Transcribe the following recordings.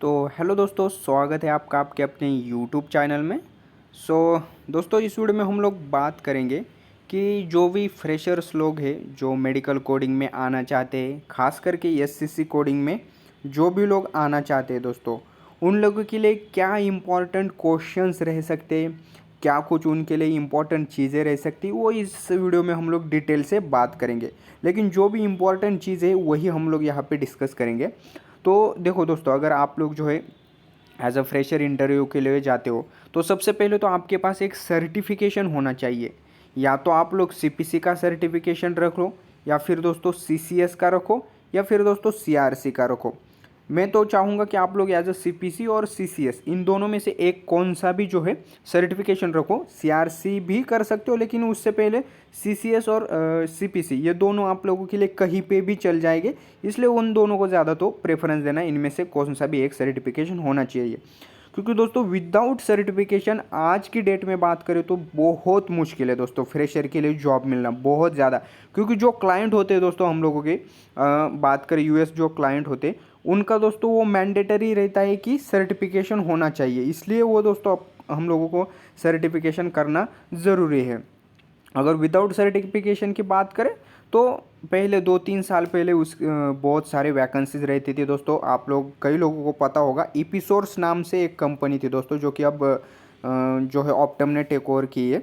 तो हेलो दोस्तों, स्वागत है आपका आपके अपने यूट्यूब चैनल में। दोस्तों, इस वीडियो में हम लोग बात करेंगे कि जो भी फ्रेशर्स लोग हैं जो मेडिकल कोडिंग में आना चाहते हैं, खास करके एससीसी कोडिंग में जो भी लोग आना चाहते हैं दोस्तों, उन लोगों के लिए क्या इम्पोर्टेंट क्वेश्चंस रह सकते हैं, क्या कुछ उनके लिए इम्पोर्टेंट चीज़ें रह सकती, वो इस वीडियो में हम लोग डिटेल से बात करेंगे। लेकिन जो भी इम्पोर्टेंट चीज़ है वही हम लोग यहाँ पे डिस्कस करेंगे। तो देखो दोस्तों, अगर आप लोग जो है एज अ फ्रेशर इंटरव्यू के लिए जाते हो तो सबसे पहले तो आपके पास एक सर्टिफिकेशन होना चाहिए। या तो आप लोग सीपीसी का सर्टिफिकेशन रख लो, या फिर दोस्तों सीसीएस का रखो, या फिर दोस्तों सीआरसी का रखो। मैं तो चाहूँगा कि आप लोग एज अ सीपीसी और सीसीएस इन दोनों में से एक कौन सा भी जो है सर्टिफिकेशन रखो। सीआरसी भी कर सकते हो, लेकिन उससे पहले सीसीएस और सीपीसी ये दोनों आप लोगों के लिए कहीं पे भी चल जाएंगे, इसलिए उन दोनों को ज़्यादा तो प्रेफरेंस देना, इनमें से कौन सा भी एक सर्टिफिकेशन होना चाहिए। क्योंकि दोस्तों विदाउट सर्टिफिकेशन आज की डेट में बात करें तो बहुत मुश्किल है दोस्तों, फ्रेशर के लिए जॉब मिलना बहुत ज़्यादा। क्योंकि जो क्लाइंट होते हैं दोस्तों हम लोगों के, बात करें यूएस जो क्लाइंट होते हैं, उनका दोस्तों वो मैंडेटरी रहता है कि सर्टिफिकेशन होना चाहिए, इसलिए वो दोस्तों हम लोगों को सर्टिफिकेशन करना ज़रूरी है। अगर विदाउट सर्टिफिकेशन की बात करें तो पहले 2-3 साल पहले बहुत सारे वैकेंसीज रहती थी दोस्तों। आप लोग कई लोगों को पता होगा, ईपीसोर्स नाम से एक कंपनी थी दोस्तों, जो कि अब जो है ऑप्टम ने टेक ओवर की है।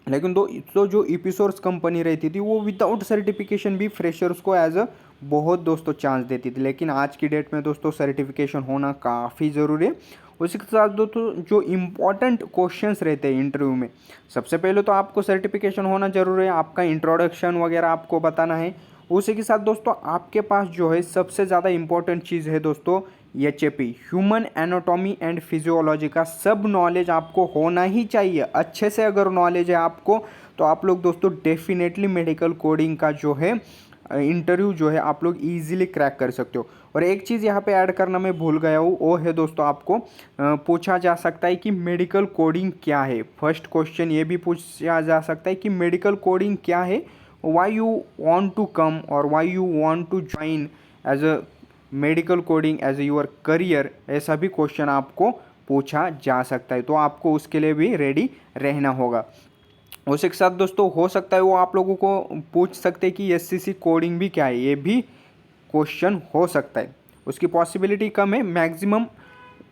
लेकिन तो जो ईपीसोर्स कंपनी रहती थी वो विदाउट सर्टिफिकेशन भी फ्रेशर्स को एज अ बहुत दोस्तों चांस देती थी। लेकिन आज की डेट में दोस्तों सर्टिफिकेशन होना काफ़ी ज़रूरी है। उसी के साथ दोस्तों जो इम्पोर्टेंट क्वेश्चंस रहते हैं इंटरव्यू में, सबसे पहले तो आपको सर्टिफिकेशन होना ज़रूरी है, आपका इंट्रोडक्शन वगैरह आपको बताना है। उसी के साथ दोस्तों आपके पास जो है सबसे ज़्यादा इम्पोर्टेंट चीज़ है दोस्तों HAP, human anatomy and physiology का सब नॉलेज आपको होना ही चाहिए। अच्छे से अगर नॉलेज है आपको तो आप लोग दोस्तों डेफिनेटली मेडिकल कोडिंग का जो है इंटरव्यू जो है आप लोग इजीली क्रैक कर सकते हो। और एक चीज़ यहाँ पे ऐड करना मैं भूल गया हूँ, वो है दोस्तों आपको पूछा जा सकता है कि मेडिकल कोडिंग क्या है। फर्स्ट क्वेश्चन ये भी पूछा जा सकता है कि मेडिकल कोडिंग क्या है, why you want to come और why you want to join as a medical coding as your career, ऐसा भी क्वेश्चन आपको पूछा जा सकता है। तो आपको उसके लिए भी रेडी रहना होगा। उसी के साथ दोस्तों हो सकता है वो आप लोगों को पूछ सकते हैं कि एससीसी कोडिंग भी क्या है, ये भी क्वेश्चन हो सकता है। उसकी पॉसिबिलिटी कम है, maximum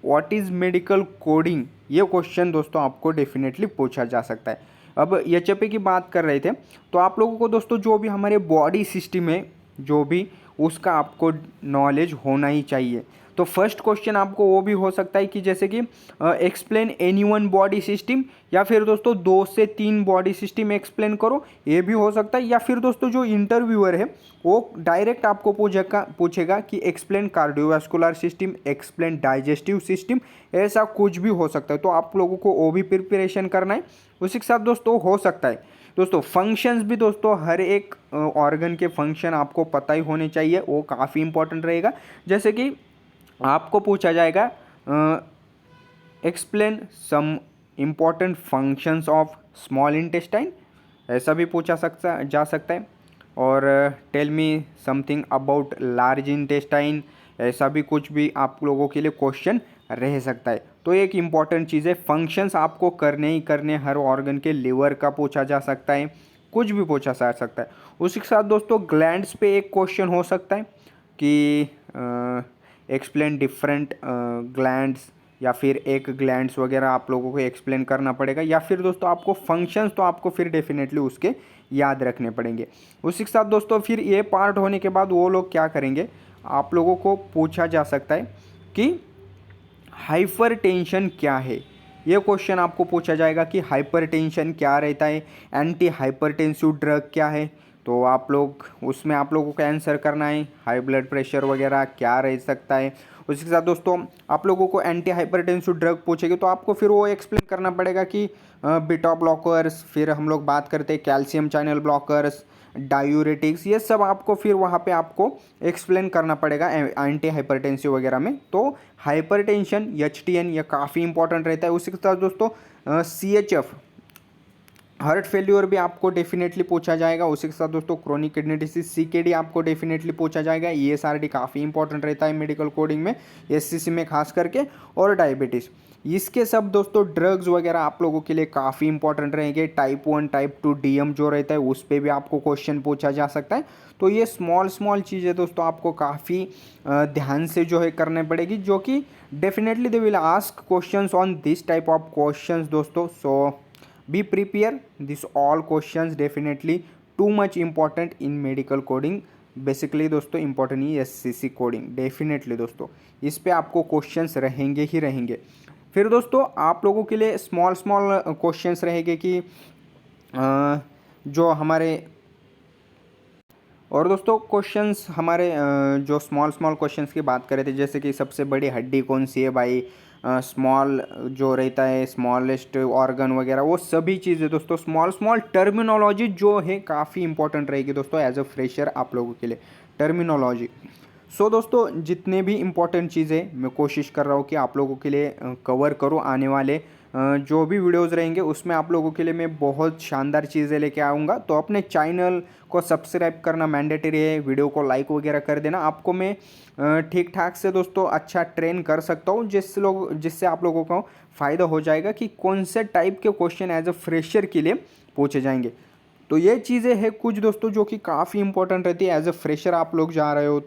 what is medical coding, ये क्वेश्चन दोस्तों आपको डेफिनेटली पूछा जा सकता है। अब एचएपी की बात कर रहे थे तो आप लोगों को दोस्तों जो भी हमारे बॉडी सिस्टम है, जो भी उसका आपको नॉलेज होना ही चाहिए। तो फर्स्ट क्वेश्चन आपको वो भी हो सकता है कि जैसे कि explain any one body system, या फिर दोस्तों 2 से 3 बॉडी सिस्टम एक्सप्लेन करो, ये भी हो सकता है। या फिर दोस्तों जो इंटरव्यूअर है वो डायरेक्ट आपको पूछेगा कि explain cardiovascular system, explain digestive system, ऐसा कुछ भी हो सकता है। तो आप लोगों को वो भी प्रिपरेशन करना है। उसी के साथ दोस्तों हो सकता है दोस्तों फंक्शंस भी, दोस्तों हर एक ऑर्गन के फंक्शन आपको पता ही होने चाहिए, वो काफ़ी इंपॉर्टेंट रहेगा। जैसे कि आपको पूछा जाएगा explain some important functions of small intestine, ऐसा भी पूछा जा सकता है। और tell me something about large intestine, ऐसा भी कुछ भी आप लोगों के लिए क्वेश्चन रह सकता है। तो एक इम्पॉर्टेंट चीज़ है, फंक्शंस आपको करने ही करने, हर ऑर्गन के लिवर का पूछा जा सकता है, कुछ भी पूछा जा सकता है। उसी के साथ दोस्तों ग्लैंड्स पे एक क्वेश्चन हो सकता है कि एक्सप्लेन डिफरेंट ग्लैंड्स, या फिर एक ग्लैंड्स वगैरह आप लोगों को एक्सप्लेन करना पड़ेगा। या फिर दोस्तों आपको फंक्शंस तो आपको फिर डेफिनेटली उसके याद रखने पड़ेंगे। उसी के साथ दोस्तों फिर ये पार्ट होने के बाद वो लोग क्या करेंगे, आप लोगों को पूछा जा सकता है कि हाइपरटेंशन क्या है। ये क्वेश्चन आपको पूछा जाएगा कि हाइपरटेंशन क्या रहता है, एंटी हाइपरटेंसिव ड्रग क्या है। तो आप लोग उसमें आप लोगों को आंसर करना है, हाई ब्लड प्रेशर वगैरह क्या रह सकता है। उसी के साथ दोस्तों आप लोगों को एंटी हाइपरटेंसिव ड्रग पूछेगी तो आपको फिर वो एक्सप्लेन करना पड़ेगा कि बीटा ब्लॉकर्स, फिर हम लोग बात करते हैं कैल्शियम चैनल ब्लॉकर्स, डायूरेटिक्स, ये सब आपको फिर वहाँ पे आपको एक्सप्लेन करना पड़ेगा एंटी हाइपरटेंसिव वगैरह में। तो हाइपरटेंशन, एचटीएन, ये काफ़ी इंपॉर्टेंट रहता है। उसी के साथ दोस्तों सीएचएफ, हार्ट फेल्यूर भी आपको डेफिनेटली पूछा जाएगा। उसी के साथ दोस्तों क्रोनिक किडनी डिसीज CKD आपको डेफिनेटली पूछा जाएगा। ESRD काफ़ी इंपॉर्टेंट रहता है मेडिकल कोडिंग में, SCC में खास करके, और डायबिटीज़। इसके सब दोस्तों ड्रग्स वगैरह आप लोगों के लिए काफ़ी इंपॉर्टेंट रहेंगे। टाइप 1 टाइप 2 DM जो रहता है उस पर भी आपको क्वेश्चन पूछा जा सकता है। तो ये स्मॉल चीज़ें दोस्तों आपको काफ़ी ध्यान से जो है करने पड़ेगी, जो कि definitely they will ask questions on this type of questions दोस्तों। सो be prepare this all questions definitely too much important in medical coding। Basically दोस्तों इंपॉर्टेंट ही SCC कोडिंग डेफिनेटली दोस्तों, इस पे आपको क्वेश्चंस रहेंगे ही रहेंगे। फिर दोस्तों आप लोगों के लिए स्मॉल क्वेश्चंस रहेंगे कि जो हमारे, और दोस्तों क्वेश्चंस हमारे जो स्मॉल क्वेश्चंस की बात करें थे, जैसे कि सबसे बड़ी हड्डी कौन सी है भाई, स्मॉल जो रहता है स्मॉलेस्ट ऑर्गन वगैरह, वो सभी चीज़ें दोस्तों, स्मॉल टर्मिनोलॉजी जो है काफ़ी इंपॉर्टेंट रहेगी दोस्तों एज अ फ्रेशर आप लोगों के लिए, टर्मिनोलॉजी। सो दोस्तों जितने भी इम्पोर्टेंट चीज़ें मैं कोशिश कर रहा हूँ कि आप लोगों के लिए कवर करूँ, आने वाले जो भी वीडियोस रहेंगे उसमें आप लोगों के लिए मैं बहुत शानदार चीज़ें लेके आऊँगा। तो अपने चैनल को सब्सक्राइब करना मैंडेटरी है, वीडियो को लाइक वगैरह कर देना। आपको मैं ठीक ठाक से दोस्तों अच्छा ट्रेन कर सकता हूँ, जिससे आप लोगों को फ़ायदा हो जाएगा कि कौन से टाइप के क्वेश्चन एज अ फ्रेशर के लिए पूछे जाएंगे। तो ये चीज़ें हैं कुछ दोस्तों जो कि काफ़ी इंपॉर्टेंट रहती है एज अ फ्रेशर आप लोग जा रहे हो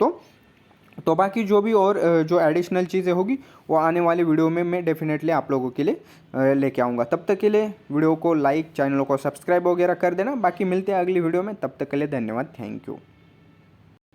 तो बाकी जो भी और जो एडिशनल चीज़ें होगी वो आने वाली वीडियो में मैं डेफिनेटली आप लोगों के लिए लेके आऊँगा। तब तक के लिए वीडियो को लाइक, चैनल को सब्सक्राइब वगैरह कर देना। बाकी मिलते हैं अगली वीडियो में, तब तक के लिए धन्यवाद, थैंक यू।